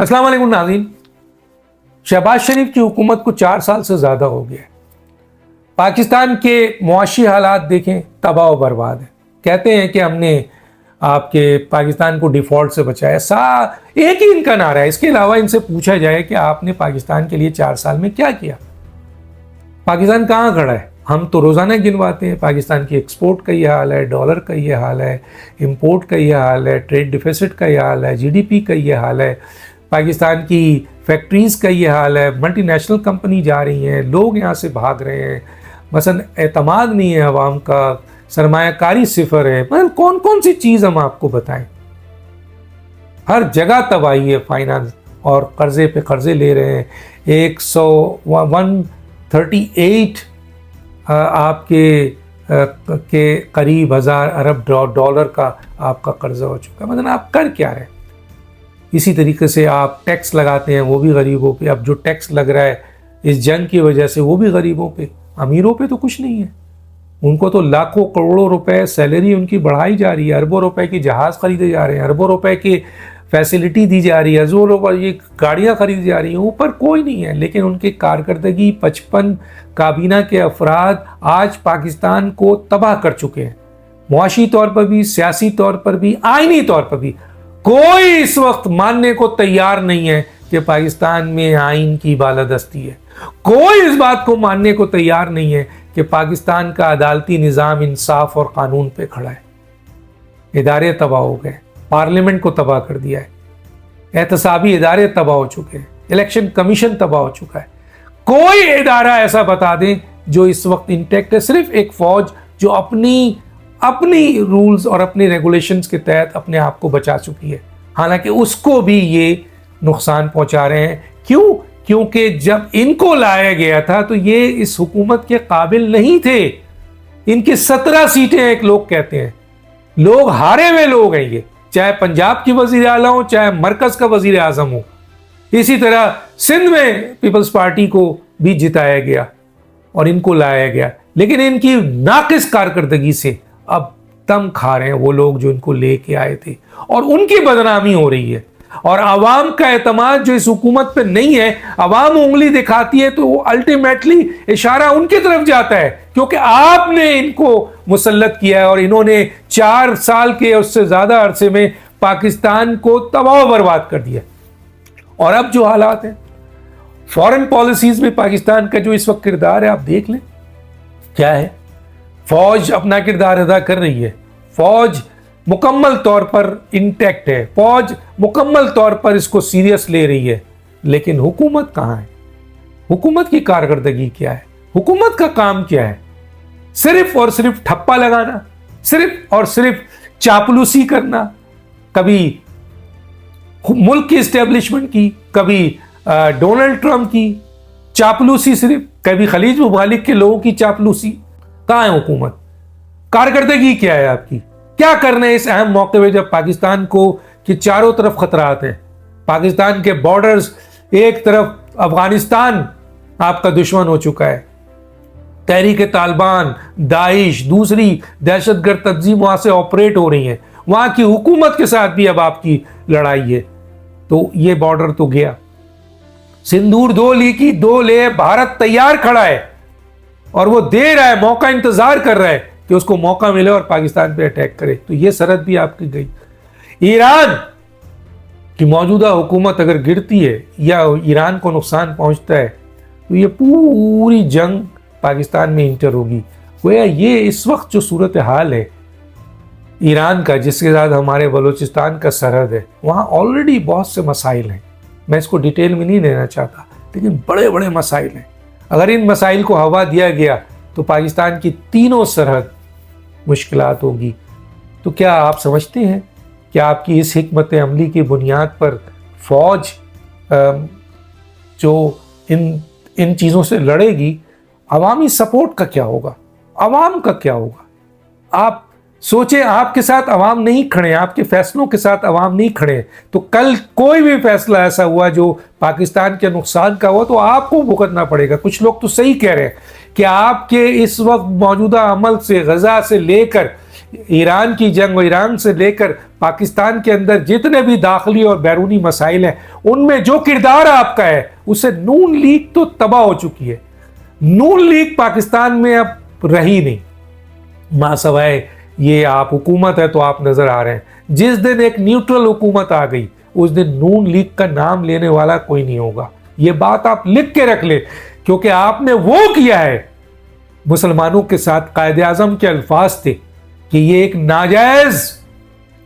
अस्सलाम वालेकुम नाज़रीन। शहबाज शरीफ की हुकूमत को 4 साल से ज़्यादा हो गया है। पाकिस्तान के मुआशी हालात देखें, तबाह व बर्बाद है। कहते हैं कि हमने आपके पाकिस्तान को डिफ़ॉल्ट से बचाया, एक ही इनका नारा है। इसके अलावा इनसे पूछा जाए कि आपने पाकिस्तान के लिए 4 साल में क्या किया। पाकिस्तान कहाँ खड़ा है? हम तो रोज़ाना गिनवाते हैं। पाकिस्तान की एक्सपोर्ट का ये हाल है, डॉलर का ये हाल है, इंपोर्ट का ये हाल है, ट्रेड डिफिसिट का ये हाल है, जीडीपी का ये हाल है, पाकिस्तान की फैक्ट्रीज़ का ये हाल है, मल्टीनेशनल कंपनी जा रही हैं, लोग यहाँ से भाग रहे हैं, मसलन एतमाद नहीं है अवाम का, सरमायाकारी सिफर है। मतलब कौन कौन सी चीज़ हम आपको बताएं। हर जगह तबाही है, फाइनेंस और कर्जे पे कर्जे ले रहे हैं। 138 आपके के करीब 1000 अरब डॉलर का आपका कर्जा हो चुका है। मतलब आप कर क्या रहे हैं? इसी तरीके से आप टैक्स लगाते हैं, वो भी गरीबों पे। अब जो टैक्स लग रहा है इस जंग की वजह से, वो भी गरीबों पे। अमीरों पे तो कुछ नहीं है, उनको तो लाखों करोड़ों रुपए सैलरी उनकी बढ़ाई जा रही है, अरबों रुपए के जहाज़ खरीदे जा रहे हैं, अरबों रुपए की फैसिलिटी दी जा रही है, हज़ारों रुपए ये गाड़ियाँ खरीदी जा रही हैं। ऊपर कोई नहीं है, लेकिन उनकी कारकर्दगी 55 काबीना के अफराद आज पाकिस्तान को तबाह कर चुके हैं। मुआशी तौर पर भी, सियासी तौर पर भी, आइनी तौर पर भी। कोई इस वक्त मानने को तैयार नहीं है कि पाकिस्तान में आइन की बालादस्ती है। कोई इस बात को मानने को तैयार नहीं है कि पाकिस्तान का अदालती निज़ाम इंसाफ और कानून पे खड़ा है। इदारे तबाह हो गए, पार्लियामेंट को तबाह कर दिया है, एहतसाबी इदारे तबाह हो चुके हैं, इलेक्शन कमीशन तबाह हो चुका है। कोई इदारा ऐसा बता दें जो इस वक्त इंटैक्ट है। सिर्फ एक फौज जो अपनी रूल्स और अपनी रेगुलेशंस के तहत अपने आप को बचा चुकी है, हालांकि उसको भी ये नुकसान पहुंचा रहे हैं। क्यों? क्योंकि जब इनको लाया गया था तो ये इस हुकूमत के काबिल नहीं थे। इनकी 17 सीटें एक लोग कहते हैं, लोग हारे हुए लोग हैं ये, चाहे पंजाब की वजीर आला हो, चाहे मरकज का वजीर आजम हो। इसी तरह सिंध में पीपल्स पार्टी को भी जिताया गया और इनको लाया गया, लेकिन इनकी नाकिस कारकर्दगी से अब दम खा रहे हैं वो लोग जो इनको लेके आए थे, और उनकी बदनामी हो रही है। और आवाम का एतमाद जो इस हुकूमत पे नहीं है, आवाम उंगली दिखाती है तो अल्टीमेटली इशारा उनकी तरफ जाता है, क्योंकि आपने इनको मुसल्लत किया है और इन्होंने 4 साल के उससे ज्यादा अरसे में पाकिस्तान को तबाह बर्बाद कर दिया। और अब जो हालात हैं फॉरेन पॉलिसीज में पाकिस्तान का जो इस वक्त किरदार है, आप देख लें क्या है। फौज अपना किरदार अदा कर रही है, फौज मुकम्मल तौर पर इंटैक्ट है, फौज मुकम्मल तौर पर इसको सीरियस ले रही है, लेकिन हुकूमत कहाँ है? हुकूमत की कारकर्दगी क्या है? हुकूमत का काम क्या है? सिर्फ और सिर्फ ठप्पा लगाना, सिर्फ और सिर्फ चापलूसी करना, कभी मुल्क की इस्टेब्लिशमेंट की, कभी डोनाल्ड ट्रंप की चापलूसी, सिर्फ कभी खलीज मुमालिक के लोगों की चापलूसी। कहाँ है हुकूमत? कारकर्दगी क्या है आपकी? क्या करना है इस अहम मौके में जब पाकिस्तान को कि चारों तरफ खतरात हैं? पाकिस्तान के बॉर्डर्स, एक तरफ अफगानिस्तान आपका दुश्मन हो चुका है, तहरीक तालिबान, दाइश, दूसरी दहशतगर्द तंजीम वहां से ऑपरेट हो रही है, वहां की हुकूमत के साथ भी अब आपकी लड़ाई है। तो ये बॉर्डर तो गया। सिंदूर 2 ली की 2 ले, भारत तैयार खड़ा है और वो दे रहा है, मौका इंतजार कर रहा है कि उसको मौका मिले और पाकिस्तान पे अटैक करे। तो ये सरहद भी आपकी गई। ईरान की मौजूदा हुकूमत अगर गिरती है या ईरान को नुकसान पहुंचता है तो ये पूरी जंग पाकिस्तान में इंटर होगी। गोया ये इस वक्त जो सूरत हाल है ईरान का, जिसके साथ हमारे बलूचिस्तान का सरहद है, वहाँ ऑलरेडी बहुत से मसाइल हैं। मैं इसको डिटेल में नहीं लेना चाहता, लेकिन बड़े बड़े मसाइल हैं। अगर इन मसाइल को हवा दिया गया तो पाकिस्तान की तीनों सरहद मुश्किलात होगी। तो क्या आप समझते हैं कि आपकी इस हिकमत अमली की बुनियाद पर फौज जो इन चीज़ों से लड़ेगी, अवामी सपोर्ट का क्या होगा? अवाम का क्या होगा? आप सोचें, आपके साथ अवाम नहीं खड़े, आपके फैसलों के साथ अवाम नहीं खड़े, तो कल कोई भी फैसला ऐसा हुआ जो पाकिस्तान के नुकसान का हुआ तो आपको भुगतना पड़ेगा। कुछ लोग तो सही कह रहे हैं कि आपके इस वक्त मौजूदा अमल से, गजा से लेकर ایران کی جنگ اور ایران سے لے کر پاکستان کے اندر جتنے بھی داخلی اور بیرونی مسائل ہیں ان میں جو کردار آپ کا ہے اسے نون لیگ تو تباہ ہو چکی ہے. نون لیگ پاکستان میں اب رہی نہیں، ماں سوائے یہ آپ حکومت ہے تو آپ نظر آ رہے ہیں. جس دن ایک نیوٹرل حکومت آ گئی اس دن نون لیگ کا نام لینے والا کوئی نہیں ہوگا. یہ بات آپ لکھ کے رکھ لیں، کیونکہ آپ نے وہ کیا ہے مسلمانوں کے ساتھ. قائد اعظم کے الفاظ تھے کہ یہ ایک ناجائز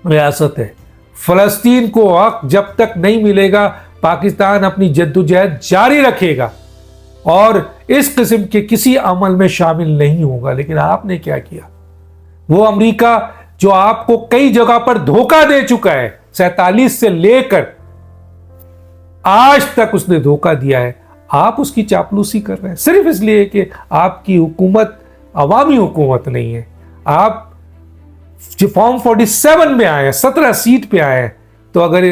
ریاست ہے، فلسطین کو حق جب تک نہیں ملے گا پاکستان اپنی جدوجہد جاری رکھے گا اور اس قسم کے کسی عمل میں شامل نہیں ہوگا. لیکن آپ نے کیا کیا؟ وہ امریکہ جو آپ کو کئی جگہ پر دھوکہ دے چکا ہے، 47 سے لے کر آج تک اس نے دھوکہ دیا ہے، آپ اس کی چاپلوسی کر رہے ہیں صرف اس لیے کہ آپ کی حکومت عوامی حکومت نہیں ہے. آپ فارم 47 میں آئے ہیں، 17 سیٹ پہ آئے ہیں، تو اگر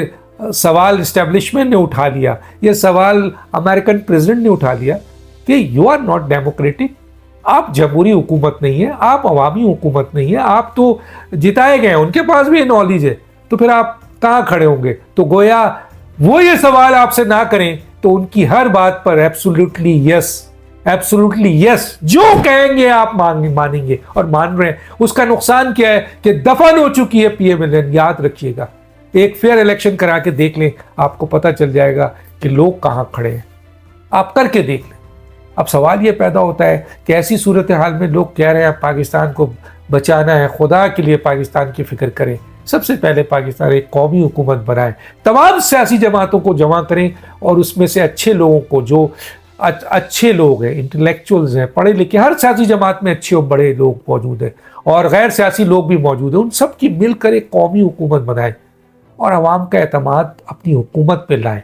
سوال اسٹیبلشمنٹ نے اٹھا لیا، یہ سوال امریکن پریزیڈنٹ نے اٹھا لیا کہ یو آر ناٹ ڈیموکریٹک، آپ جمہوری حکومت نہیں ہے، آپ عوامی حکومت نہیں ہے، آپ تو جتائے گئے ہیں، ان کے پاس بھی نالج ہے، تو پھر آپ کہاں کھڑے ہوں گے؟ تو گویا وہ یہ سوال آپ سے نہ کریں تو ان کی ہر بات پر ایبسولوٹلی یس جو کہیں گے آپ مانیں گے، اور مان رہے ہیں. اس کا نقصان کیا ہے کہ دفن ہو چکی ہے پی ایم ایل این. یاد رکھیے گا، ایک فیئر الیکشن کرا کے دیکھ لیں، آپ کو پتہ چل جائے گا کہ لوگ کہاں کھڑے ہیں. آپ کر کے دیکھ لیں. اب سوال یہ پیدا ہوتا ہے کہ ایسی صورتحال میں لوگ کہہ رہے ہیں پاکستان کو بچانا ہے، خدا کے لیے پاکستان کی فکر کریں. سب سے پہلے پاکستان ایک قومی حکومت بنائے، تمام سیاسی جماعتوں کو جمع کریں اور اس میں سے اچھے لوگوں کو، جو اچھے لوگ ہیں، انٹلیکچوئلز ہیں، پڑھے لکھے، ہر سیاسی جماعت میں اچھے اور بڑے لوگ موجود ہیں اور غیر سیاسی لوگ بھی موجود ہیں، ان سب کی مل کر ایک قومی حکومت بنائیں اور عوام کا اعتماد اپنی حکومت پہ لائیں.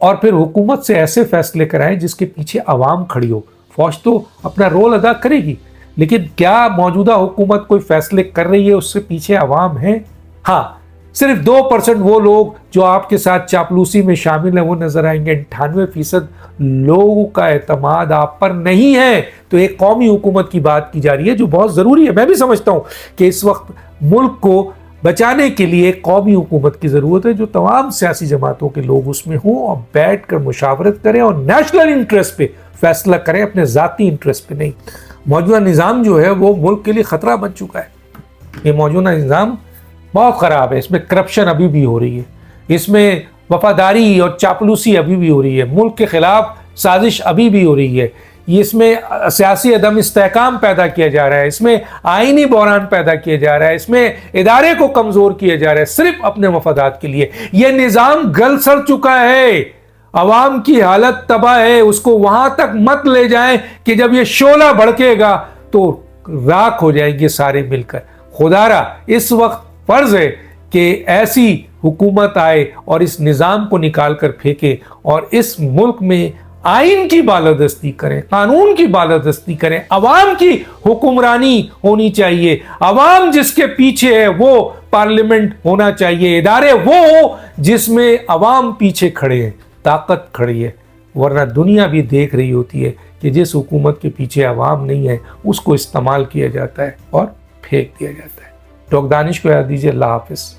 اور پھر حکومت سے ایسے فیصلے کرائیں جس کے پیچھے عوام کھڑی ہو. فوج تو اپنا رول ادا کرے گی، لیکن کیا موجودہ حکومت کوئی فیصلے کر رہی ہے اس سے پیچھے عوام ہے؟ ہاں، صرف 2% وہ لوگ جو آپ کے ساتھ چاپلوسی میں شامل ہیں وہ نظر آئیں گے. 98% لوگوں کا اعتماد آپ پر نہیں ہے. تو ایک قومی حکومت کی بات کی جا رہی ہے جو بہت ضروری ہے. میں بھی سمجھتا ہوں کہ اس وقت ملک کو بچانے کے لیے ایک قومی حکومت کی ضرورت ہے جو تمام سیاسی جماعتوں کے لوگ اس میں ہوں اور بیٹھ کر مشاورت کریں اور نیشنل انٹرسٹ پہ فیصلہ کریں، اپنے ذاتی انٹرسٹ پہ نہیں. موجودہ نظام جو ہے وہ ملک کے لیے خطرہ بن چکا ہے. یہ موجودہ نظام بہت خراب ہے. اس میں کرپشن ابھی بھی ہو رہی ہے، اس میں وفاداری اور چاپلوسی ابھی بھی ہو رہی ہے، ملک کے خلاف سازش ابھی بھی ہو رہی ہے، اس میں سیاسی عدم استحکام پیدا کیا جا رہا ہے، اس میں آئینی بحران پیدا کیا جا رہا ہے، اس میں ادارے کو کمزور کیا جا رہا ہے صرف اپنے مفادات کے لیے. یہ نظام گل سڑ چکا ہے، عوام کی حالت تباہ ہے. اس کو وہاں تک مت لے جائیں کہ جب یہ شعلہ بھڑکے گا تو راکھ ہو جائیں گے سارے مل کر. خدا را اس وقت فرض ہے کہ ایسی حکومت آئے اور اس نظام کو نکال کر پھینکے اور اس ملک میں آئین کی بالادستی کریں، قانون کی بالادستی کریں. عوام کی حکمرانی ہونی چاہیے، عوام جس کے پیچھے ہے وہ پارلیمنٹ ہونا چاہیے، ادارے وہ ہو جس میں عوام پیچھے کھڑے ہیں، طاقت کھڑی ہے. ورنہ دنیا بھی دیکھ رہی ہوتی ہے کہ جس حکومت کے پیچھے عوام نہیں ہے اس کو استعمال کیا جاتا ہے اور پھینک دیا جاتا ہے. ڈاکٹر دانش کو یاد دیجیے. اللہ حافظ.